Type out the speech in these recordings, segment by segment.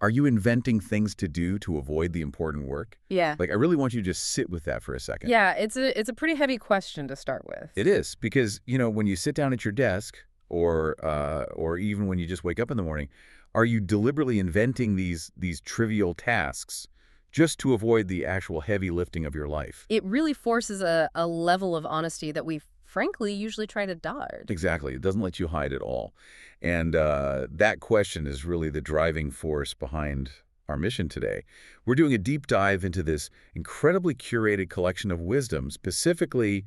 Are you inventing things to do to avoid the important work? Yeah. Like, I really want you to just sit with that for a second. Yeah, it's a pretty heavy question to start with. It is, because, when you sit down at your desk or even when you just wake up in the morning, are you deliberately inventing these trivial tasks just to avoid the actual heavy lifting of your life? It really forces a level of honesty that we frankly usually try to dodge. Exactly. It doesn't let you hide at all. And that question is really the driving force behind our mission today. We're doing a deep dive into this incredibly curated collection of wisdom, specifically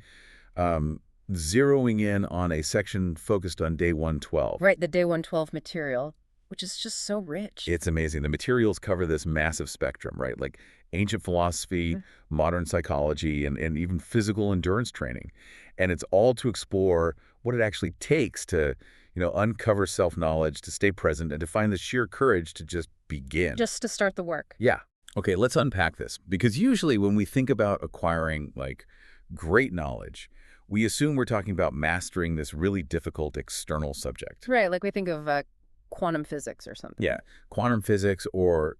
zeroing in on a section focused on Day 112. Right, the Day 112 material, which is just so rich. It's amazing. The materials cover this massive spectrum, right? Like ancient philosophy, modern psychology, and even physical endurance training. And it's all to explore what it actually takes to, uncover self-knowledge, to stay present, and to find the sheer courage to just begin. Just to start the work. Yeah. Okay, let's unpack this. Because usually when we think about acquiring, great knowledge, we assume we're talking about mastering this really difficult external subject. Right, like we think of quantum physics or something. Yeah, quantum physics or,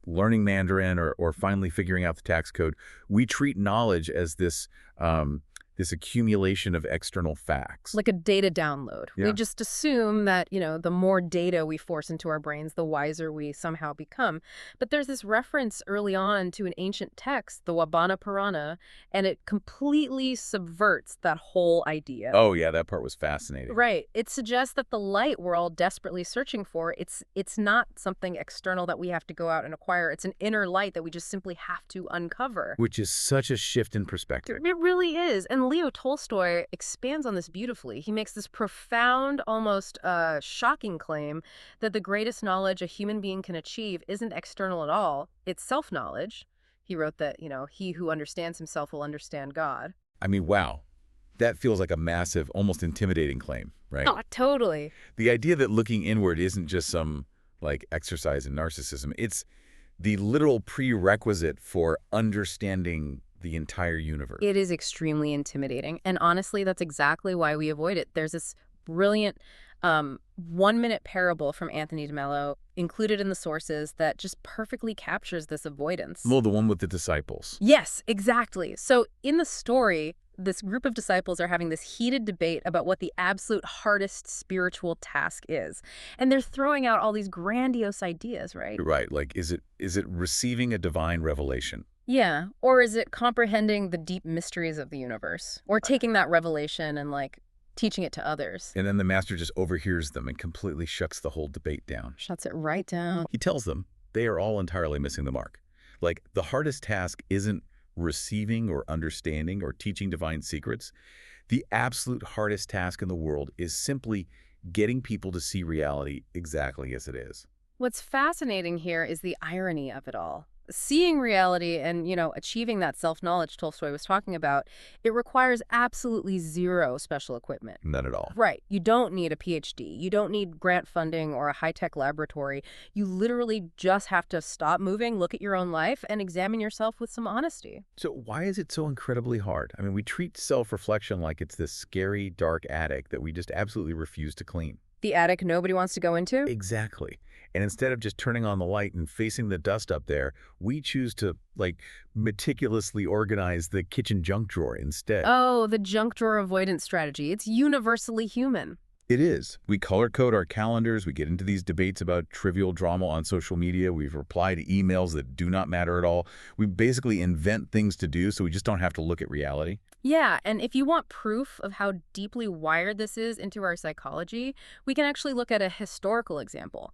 learning Mandarin or finally figuring out the tax code. We treat knowledge as this accumulation of external facts. Like a data download. Yeah. We just assume that, the more data we force into our brains, the wiser we somehow become. But there's this reference early on to an ancient text, the Wabana Purana, and it completely subverts that whole idea. Oh, yeah, that part was fascinating. Right. It suggests that the light we're all desperately searching for, it's not something external that we have to go out and acquire. It's an inner light that we just simply have to uncover. Which is such a shift in perspective. It really is. And Leo Tolstoy expands on this beautifully. He makes this profound, almost shocking claim that the greatest knowledge a human being can achieve isn't external at all. It's self-knowledge. He wrote that, he who understands himself will understand God. I mean, wow. That feels like a massive, almost intimidating claim, right? Oh, totally. The idea that looking inward isn't just some, exercise in narcissism. It's the literal prerequisite for understanding the entire universe. It is extremely intimidating. And honestly, that's exactly why we avoid it. There's this brilliant 1-minute parable from Anthony de Mello included in the sources that just perfectly captures this avoidance. Well, the one with the disciples. Yes, exactly. So in the story, this group of disciples are having this heated debate about what the absolute hardest spiritual task is. And they're throwing out all these grandiose ideas, right? Right. Is it receiving a divine revelation? Yeah. Or is it comprehending the deep mysteries of the universe? Or taking that revelation and teaching it to others? And then the master just overhears them and completely shuts the whole debate down. Shuts it right down. He tells them they are all entirely missing the mark. The hardest task isn't receiving or understanding or teaching divine secrets. The absolute hardest task in the world is simply getting people to see reality exactly as it is. What's fascinating here is the irony of it all. Seeing reality and, achieving that self-knowledge Tolstoy was talking about, it requires absolutely zero special equipment. None at all. Right. You don't need a PhD. You don't need grant funding or a high-tech laboratory. You literally just have to stop moving, look at your own life, and examine yourself with some honesty. So why is it so incredibly hard? I mean, we treat self-reflection like it's this scary, dark attic that we just absolutely refuse to clean. The attic nobody wants to go into? Exactly. And instead of just turning on the light and facing the dust up there, we choose to, meticulously organize the kitchen junk drawer instead. Oh, the junk drawer avoidance strategy. It's universally human. It is. We color code our calendars. We get into these debates about trivial drama on social media. We've replied to emails that do not matter at all. We basically invent things to do so we just don't have to look at reality. Yeah, and if you want proof of how deeply wired this is into our psychology, we can actually look at a historical example.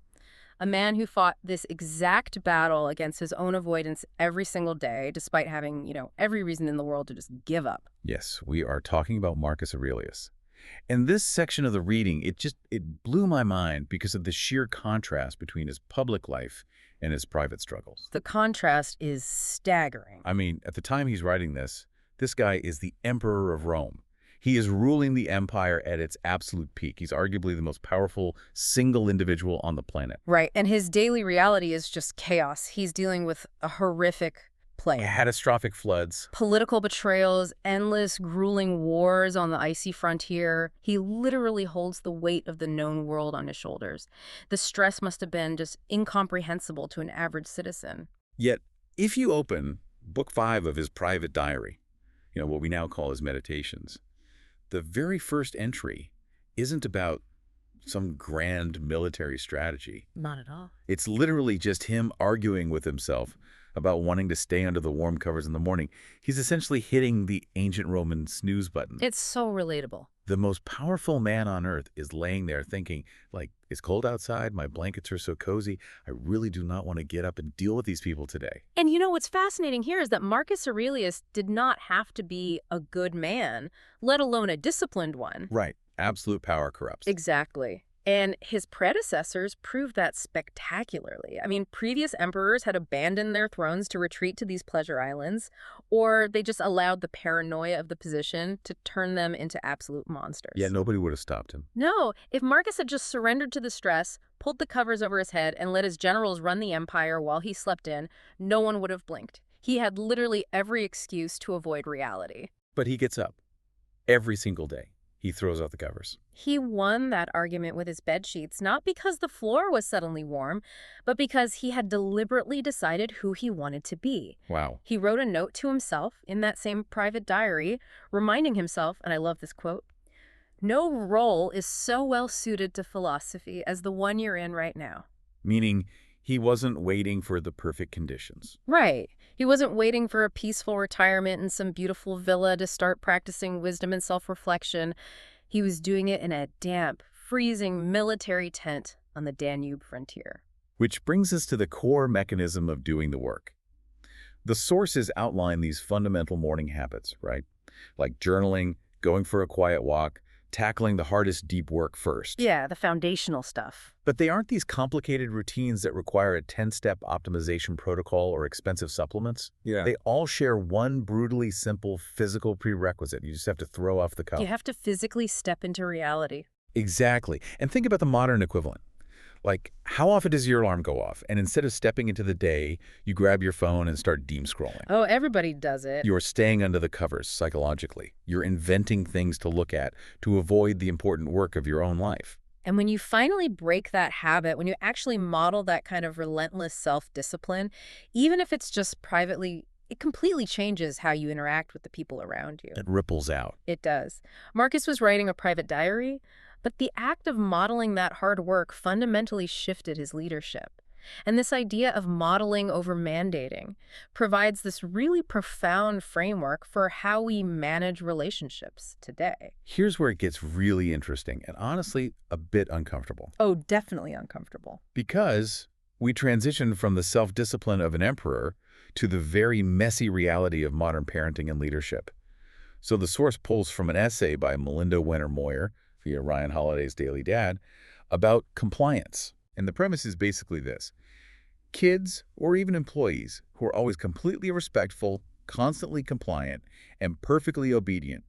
A man who fought this exact battle against his own avoidance every single day, despite having, every reason in the world to just give up. Yes, we are talking about Marcus Aurelius. And this section of the reading, it blew my mind because of the sheer contrast between his public life and his private struggles. The contrast is staggering. I mean, at the time he's writing this guy is the emperor of Rome. He is ruling the empire at its absolute peak. He's arguably the most powerful single individual on the planet. Right, and his daily reality is just chaos. He's dealing with a horrific playing. Catastrophic floods. Political betrayals, endless, grueling wars on the icy frontier. He literally holds the weight of the known world on his shoulders. The stress must have been just incomprehensible to an average citizen. Yet, if you open Book 5 of his private diary, what we now call his Meditations, the very first entry isn't about some grand military strategy. Not at all. It's literally just him arguing with himself about wanting to stay under the warm covers in the morning. He's essentially hitting the ancient Roman snooze button. It's so relatable. The most powerful man on earth is laying there thinking, like, it's cold outside, my blankets are so cozy, I really do not want to get up and deal with these people today. And what's fascinating here is that Marcus Aurelius did not have to be a good man, let alone a disciplined one. Right. Absolute power corrupts. Exactly. And his predecessors proved that spectacularly. I mean, previous emperors had abandoned their thrones to retreat to these pleasure islands, or they just allowed the paranoia of the position to turn them into absolute monsters. Yeah, nobody would have stopped him. No, if Marcus had just surrendered to the stress, pulled the covers over his head, and let his generals run the empire while he slept in, no one would have blinked. He had literally every excuse to avoid reality. But he gets up every single day. He throws out the covers. He won that argument with his bedsheets, not because the floor was suddenly warm, but because he had deliberately decided who he wanted to be. Wow. He wrote a note to himself in that same private diary, reminding himself, and I love this quote, "No role is so well suited to philosophy as the one you're in right now." Meaning he wasn't waiting for the perfect conditions. Right. He wasn't waiting for a peaceful retirement in some beautiful villa to start practicing wisdom and self-reflection. He was doing it in a damp, freezing military tent on the Danube frontier. Which brings us to the core mechanism of doing the work. The sources outline these fundamental morning habits, right? Like journaling, going for a quiet walk, tackling the hardest deep work first. Yeah, the foundational stuff. But they aren't these complicated routines that require a 10-step optimization protocol or expensive supplements. Yeah. They all share one brutally simple physical prerequisite. You just have to throw off the cuff. You have to physically step into reality. Exactly. And think about the modern equivalent. Like, how often does your alarm go off? And instead of stepping into the day, you grab your phone and start doom scrolling. Oh, everybody does it. You're staying under the covers psychologically. You're inventing things to look at to avoid the important work of your own life. And when you finally break that habit, when you actually model that kind of relentless self-discipline, even if it's just privately, it completely changes how you interact with the people around you. It ripples out. It does. Marcus was writing a private diary, but the act of modeling that hard work fundamentally shifted his leadership. And this idea of modeling over mandating provides this really profound framework for how we manage relationships today. Here's where it gets really interesting and honestly a bit uncomfortable. Oh, definitely uncomfortable. Because we transition from the self-discipline of an emperor to the very messy reality of modern parenting and leadership. So the source pulls from an essay by Melinda Wenner Moyer via Ryan Holiday's Daily Dad about compliance. And the premise is basically this. Kids, or even employees, who are always completely respectful, constantly compliant, and perfectly obedient,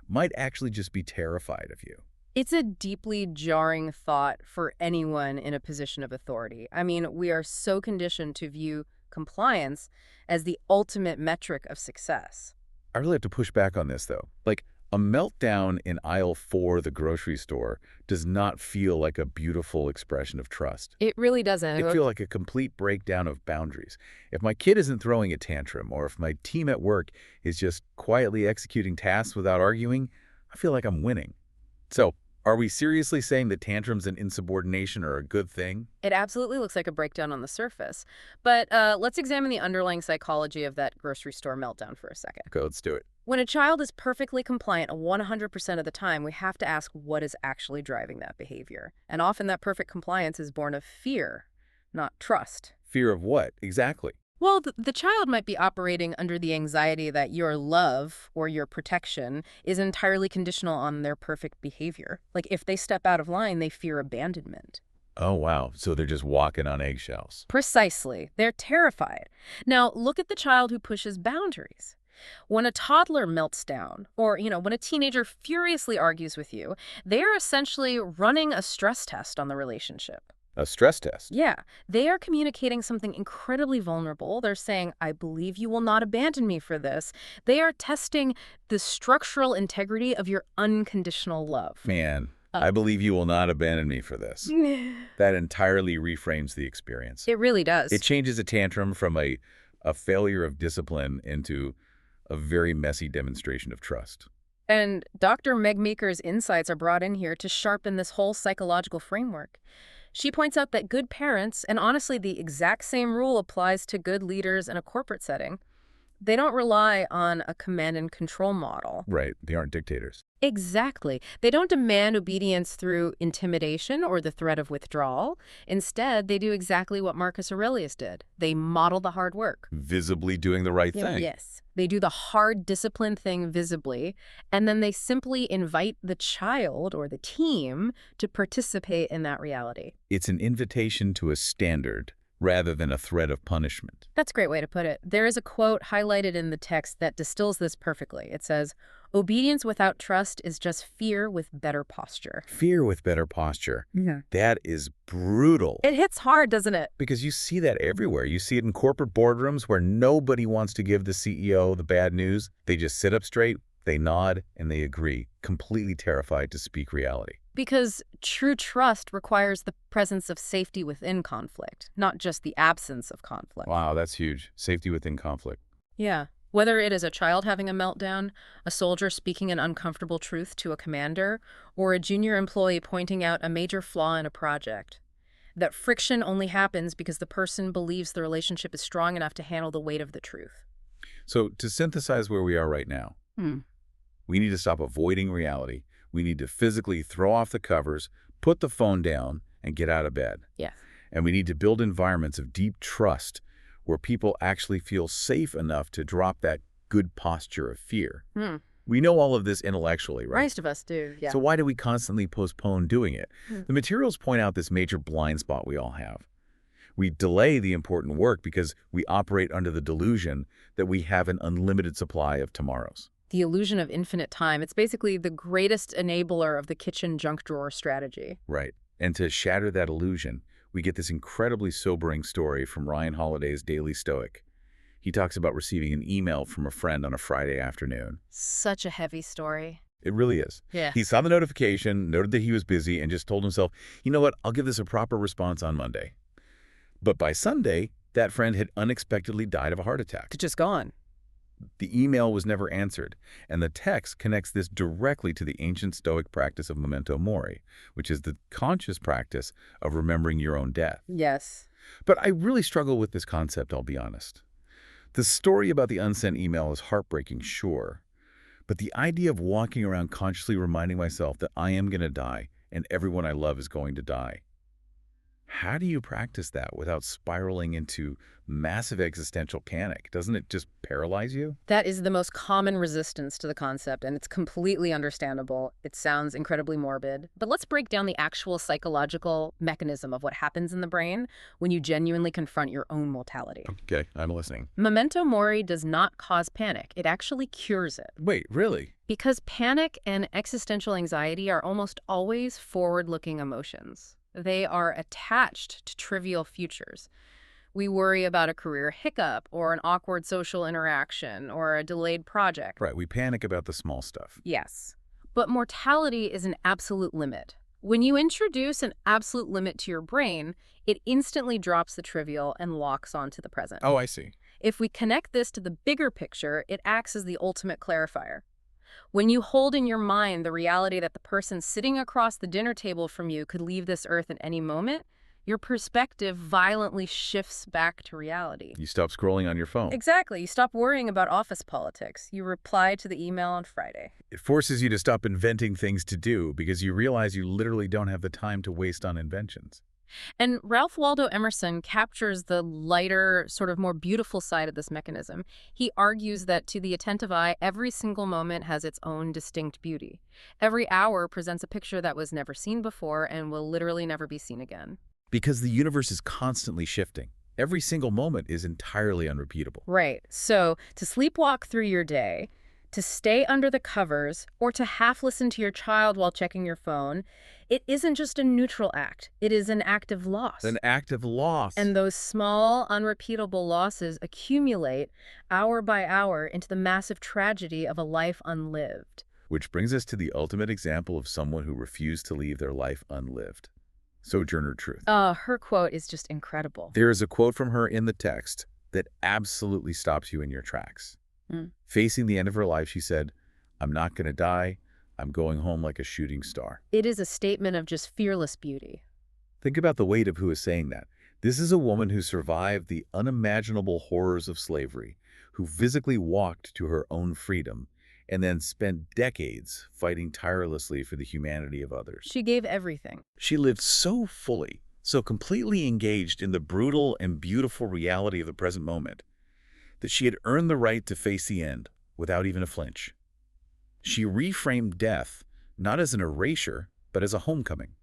might actually just be terrified of you. It's a deeply jarring thought for anyone in a position of authority. I mean, we are so conditioned to view compliance as the ultimate metric of success. I really have to push back on this, though. Like, a meltdown in aisle 4 of the grocery store does not feel like a beautiful expression of trust. It really doesn't. It feels like a complete breakdown of boundaries. If my kid isn't throwing a tantrum, or if my team at work is just quietly executing tasks without arguing, I feel like I'm winning. So, are we seriously saying that tantrums and insubordination are a good thing? It absolutely looks like a breakdown on the surface. But let's examine the underlying psychology of that grocery store meltdown for a second. Okay, let's do it. When a child is perfectly compliant 100% of the time, we have to ask what is actually driving that behavior. And often that perfect compliance is born of fear, not trust. Fear of what, exactly? Well, the child might be operating under the anxiety that your love or your protection is entirely conditional on their perfect behavior. Like if they step out of line, they fear abandonment. Oh, wow. So they're just walking on eggshells. Precisely. They're terrified. Now, look at the child who pushes boundaries. When a toddler melts down, or, when a teenager furiously argues with you, they are essentially running a stress test on the relationship. A stress test. Yeah, they are communicating something incredibly vulnerable. They're saying, I believe you will not abandon me for this. They are testing the structural integrity of your unconditional love. Man, Uh, I believe you will not abandon me for this. That entirely reframes the experience. It really It does. changes a tantrum from a failure of discipline into a very messy demonstration of trust. And Dr. Meg Meeker's insights are brought in here to sharpen this whole psychological framework. She points out that good parents, and honestly, the exact same rule applies to good leaders in a corporate setting, they don't rely on a command and control model. Right. They aren't dictators. Exactly. They don't demand obedience through intimidation or the threat of withdrawal. Instead, they do exactly what Marcus Aurelius did. They model the hard work. Visibly doing the right thing. Yes. They do the hard discipline thing visibly, and then they simply invite the child or the team to participate in that reality. It's an invitation to a standard rather than a threat of punishment. That's a great way to put it. There is a quote highlighted in the text that distills this perfectly. It says, "Obedience without trust is just fear with better posture." Fear with better posture. Yeah. That is brutal. It hits hard, doesn't it? Because you see that everywhere. You see it in corporate boardrooms where nobody wants to give the CEO the bad news. They just sit up straight, they nod, and they agree, completely terrified to speak reality. Because true trust requires the presence of safety within conflict, not just the absence of conflict. Wow, that's huge. Safety within conflict. Yeah. Whether it is a child having a meltdown, a soldier speaking an uncomfortable truth to a commander, or a junior employee pointing out a major flaw in a project, that friction only happens because the person believes the relationship is strong enough to handle the weight of the truth. So to synthesize where we are right now, we need to stop avoiding reality. We need to physically throw off the covers, put the phone down, and get out of bed. Yes. And we need to build environments of deep trust where people actually feel safe enough to drop that good posture of fear. We know all of this intellectually, right? Most of us do, yeah. So why do we constantly postpone doing it? The materials point out this major blind spot we all have. We delay the important work because we operate under the delusion that we have an unlimited supply of tomorrows. The illusion of infinite time. It's basically the greatest enabler of the kitchen junk drawer strategy. Right. And to shatter that illusion, we get this incredibly sobering story from Ryan Holiday's Daily Stoic. He talks about receiving an email from a friend on a Friday afternoon. Such a heavy story. It really is. Yeah. He saw the notification, noted that he was busy, and just told himself, you know what, I'll give this a proper response on Monday. But by Sunday, that friend had unexpectedly died of a heart attack. Just gone. The email was never answered, and the text connects this directly to the ancient Stoic practice of memento mori, which is the conscious practice of remembering your own death. Yes. But I really struggle with this concept, I'll be honest. The story about the unsent email is heartbreaking, sure, but the idea of walking around consciously reminding myself that I am going to die and everyone I love is going to die. How do you practice that without spiraling into massive existential panic? Doesn't it just paralyze you? That is the most common resistance to the concept, and it's completely understandable. It sounds incredibly morbid. But let's break down the actual psychological mechanism of what happens in the brain when you genuinely confront your own mortality. Okay, I'm listening. Memento mori does not cause panic. It actually cures it. Wait, really? Because panic and existential anxiety are almost always forward-looking emotions. They are attached to trivial futures. We worry about a career hiccup or an awkward social interaction or a delayed project. Right, we panic about the small stuff. Yes. But mortality is an absolute limit. When you introduce an absolute limit to your brain, it instantly drops the trivial and locks onto the present. Oh, I see. If we connect this to the bigger picture, it acts as the ultimate clarifier. When you hold in your mind the reality that the person sitting across the dinner table from you could leave this earth at any moment, your perspective violently shifts back to reality. You stop scrolling on your phone. Exactly. You stop worrying about office politics. You reply to the email on Friday. It forces you to stop inventing things to do because you realize you literally don't have the time to waste on inventions. And Ralph Waldo Emerson captures the lighter, sort of more beautiful side of this mechanism. He argues that to the attentive eye, every single moment has its own distinct beauty. Every hour presents a picture that was never seen before and will literally never be seen again. Because the universe is constantly shifting. Every single moment is entirely unrepeatable. Right. So to sleepwalk through your day, To stay under the covers or to half listen to your child while checking your phone, it isn't just a neutral act. It is an act of loss. An act of loss. And those small, unrepeatable losses accumulate hour by hour into the massive tragedy of a life unlived. Which brings us to the ultimate example of someone who refused to leave their life unlived. Sojourner Truth. Her quote is just incredible. There is a quote from her in the text that absolutely stops you in your tracks. Facing the end of her life, she said, "I'm not going to die. I'm going home like a shooting star." It is a statement of just fearless beauty. Think about the weight of who is saying that. This is a woman who survived the unimaginable horrors of slavery, who physically walked to her own freedom, and then spent decades fighting tirelessly for the humanity of others. She gave everything. She lived so fully, so completely engaged in the brutal and beautiful reality of the present moment, that she had earned the right to face the end without even a flinch. She reframed death not as an erasure, but as a homecoming,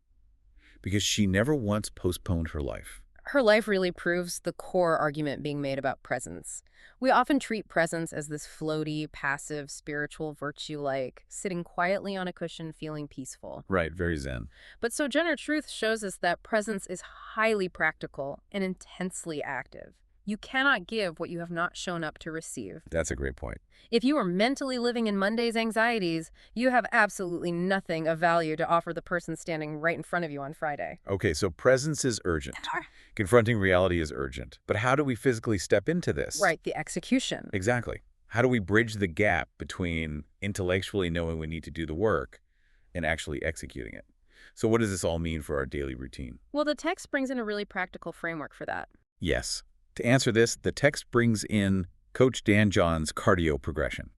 because she never once postponed her life. Her life really proves the core argument being made about presence. We often treat presence as this floaty, passive, spiritual virtue like sitting quietly on a cushion feeling peaceful. Right, very zen. But Sojourner Truth shows us that presence is highly practical and intensely active. You cannot give what you have not shown up to receive. That's a great point. If you are mentally living in Monday's anxieties, you have absolutely nothing of value to offer the person standing right in front of you on Friday. Okay, so presence is urgent. Confronting reality is urgent. But how do we physically step into this? Right, the execution. Exactly. How do we bridge the gap between intellectually knowing we need to do the work and actually executing it? So what does this all mean for our daily routine? Well, the text brings in a really practical framework for that. Yes. To answer this, the text brings in Coach Dan John's cardio progression.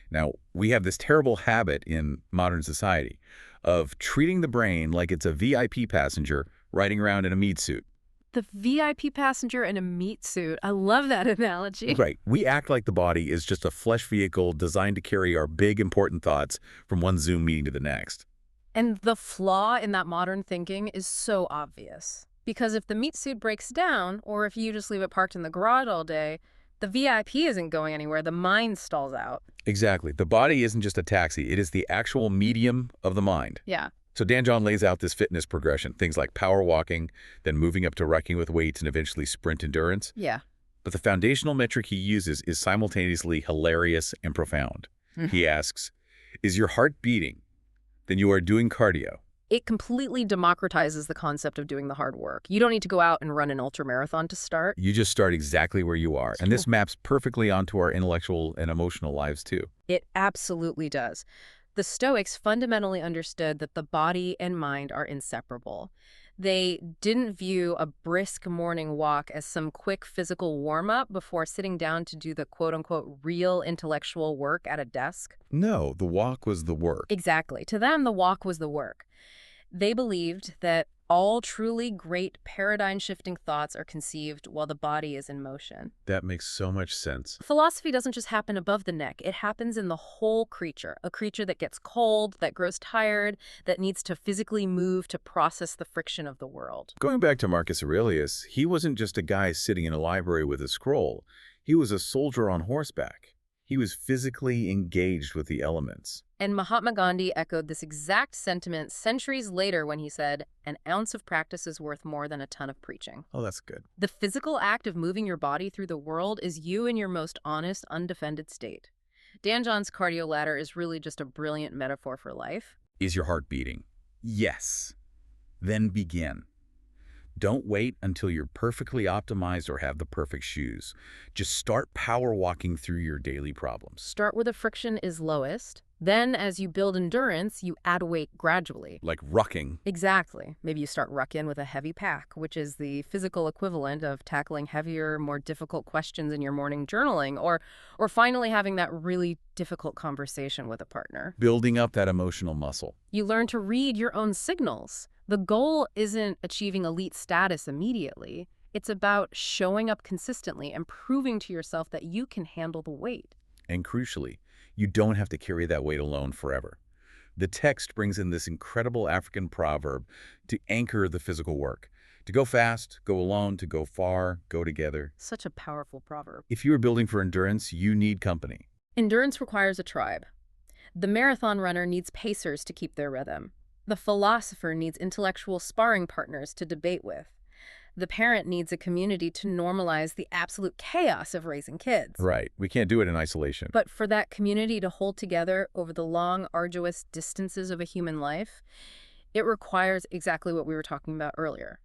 Now, we have this terrible habit in modern society of treating the brain like it's a VIP passenger riding around in a meat suit. The VIP passenger in a meat suit. I love that analogy. Right. We act like the body is just a flesh vehicle designed to carry our big, important thoughts from one Zoom meeting to the next. And the flaw in that modern thinking is so obvious. Because if the meat suit breaks down, or if you just leave it parked in the garage all day, the VIP isn't going anywhere. The mind stalls out. Exactly. The body isn't just a taxi. It is the actual medium of the mind. Yeah. So Dan John lays out this fitness progression, things like power walking, then moving up to rucking with weights and eventually sprint endurance. Yeah. But the foundational metric he uses is simultaneously hilarious and profound. He asks, is your heart beating? Then you are doing cardio. It completely democratizes the concept of doing the hard work. You don't need to go out and run an ultramarathon to start. You just start exactly where you are. And this maps perfectly onto our intellectual and emotional lives too. It absolutely does. The Stoics fundamentally understood that the body and mind are inseparable. They didn't view a brisk morning walk as some quick physical warm-up before sitting down to do the quote-unquote real intellectual work at a desk. No, the walk was the work. Exactly. To them, the walk was the work. They believed that all truly great paradigm-shifting thoughts are conceived while the body is in motion. That makes so much sense. Philosophy doesn't just happen above the neck. It happens in the whole creature, a creature that gets cold, that grows tired, that needs to physically move to process the friction of the world. Going back to Marcus Aurelius, he wasn't just a guy sitting in a library with a scroll. He was a soldier on horseback. He was physically engaged with the elements. And Mahatma Gandhi echoed this exact sentiment centuries later when he said, "An ounce of practice is worth more than a ton of preaching." Oh, that's good. The physical act of moving your body through the world is you in your most honest, undefended state. Dan John's cardio ladder is really just a brilliant metaphor for life. Is your heart beating? Yes. Then begin. Don't wait until you're perfectly optimized or have the perfect shoes. Just start power walking through your daily problems. Start where the friction is lowest. Then, as you build endurance, you add weight gradually. Like rucking. Exactly. Maybe you start rucking with a heavy pack, which is the physical equivalent of tackling heavier, more difficult questions in your morning journaling, or finally having that really difficult conversation with a partner. Building up that emotional muscle. You learn to read your own signals. The goal isn't achieving elite status immediately. It's about showing up consistently and proving to yourself that you can handle the weight. And crucially, you don't have to carry that weight alone forever. The text brings in this incredible African proverb to anchor the physical work. To go fast, go alone. To go far, go together. Such a powerful proverb. If you are building for endurance, you need company. Endurance requires a tribe. The marathon runner needs pacers to keep their rhythm. The philosopher needs intellectual sparring partners to debate with. The parent needs a community to normalize the absolute chaos of raising kids. Right. We can't do it in isolation. But for that community to hold together over the long, arduous distances of a human life, it requires exactly what we were talking about earlier.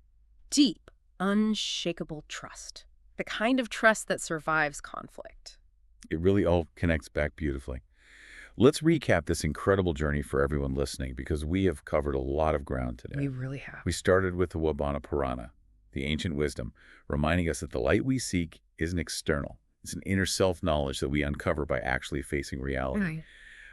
Deep, unshakable trust. The kind of trust that survives conflict. It really all connects back beautifully. Let's recap this incredible journey for everyone listening, because we have covered a lot of ground today. We really have. We started with the Wabbana Purana, the ancient wisdom, reminding us that the light we seek isn't external. It's an inner self-knowledge that we uncover by actually facing reality. Right.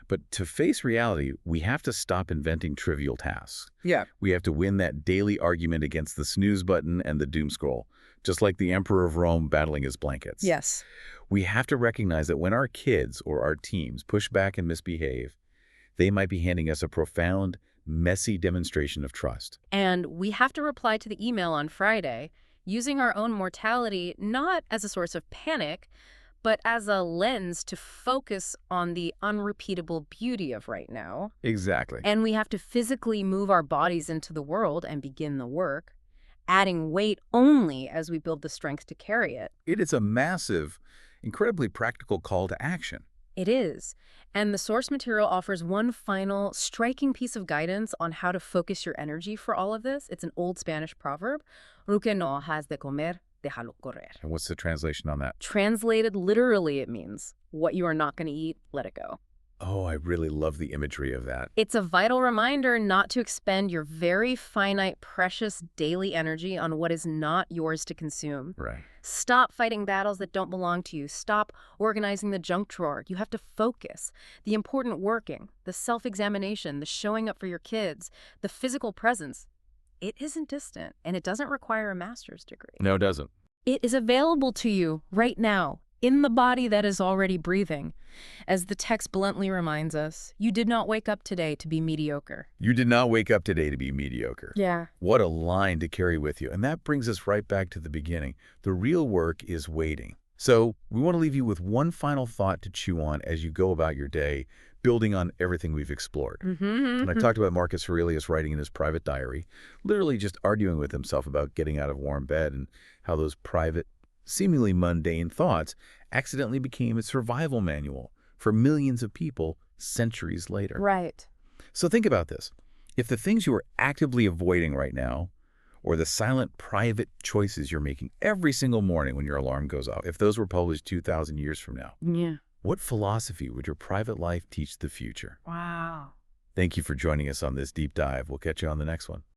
But to face reality, we have to stop inventing trivial tasks. Yeah. We have to win that daily argument against the snooze button and the doom scroll, just like the Emperor of Rome battling his blankets. Yes. We have to recognize that when our kids or our teams push back and misbehave, they might be handing us a profound, messy demonstration of trust. And we have to reply to the email on Friday using our own mortality not as a source of panic, but as a lens to focus on the unrepeatable beauty of right now. Exactly. And we have to physically move our bodies into the world and begin the work, adding weight only as we build the strength to carry it. It is a massive, incredibly practical call to action. It is. And the source material offers one final, striking piece of guidance on how to focus your energy for all of this. It's an old Spanish proverb. Lo que no has de comer, déjalo correr. And what's the translation on that? Translated literally, it means, what you are not going to eat, let it go. Oh, I really love the imagery of that. It's a vital reminder not to expend your very finite, precious daily energy on what is not yours to consume. Right. Stop fighting battles that don't belong to you. Stop organizing the junk drawer. You have to focus. The important working, the self-examination, the showing up for your kids, the physical presence. It isn't distant, and it doesn't require a master's degree. No, it doesn't. It is available to you right now, in the body that is already breathing. As the text bluntly reminds us, you did not wake up today to be mediocre. You did not wake up today to be mediocre. Yeah. What a line to carry with you. And that brings us right back to the beginning. The real work is waiting. So we want to leave you with one final thought to chew on as you go about your day, building on everything we've explored. And I talked about Marcus Aurelius writing in his private diary, literally just arguing with himself about getting out of warm bed and how those private, seemingly mundane thoughts accidentally became a survival manual for millions of people centuries later. Right. So think about this. If the things you are actively avoiding right now, or the silent private choices you're making every single morning when your alarm goes off, if those were published 2,000 years from now, Yeah. what philosophy would your private life teach the future? Wow. Thank you for joining us on this deep dive. We'll catch you on the next one.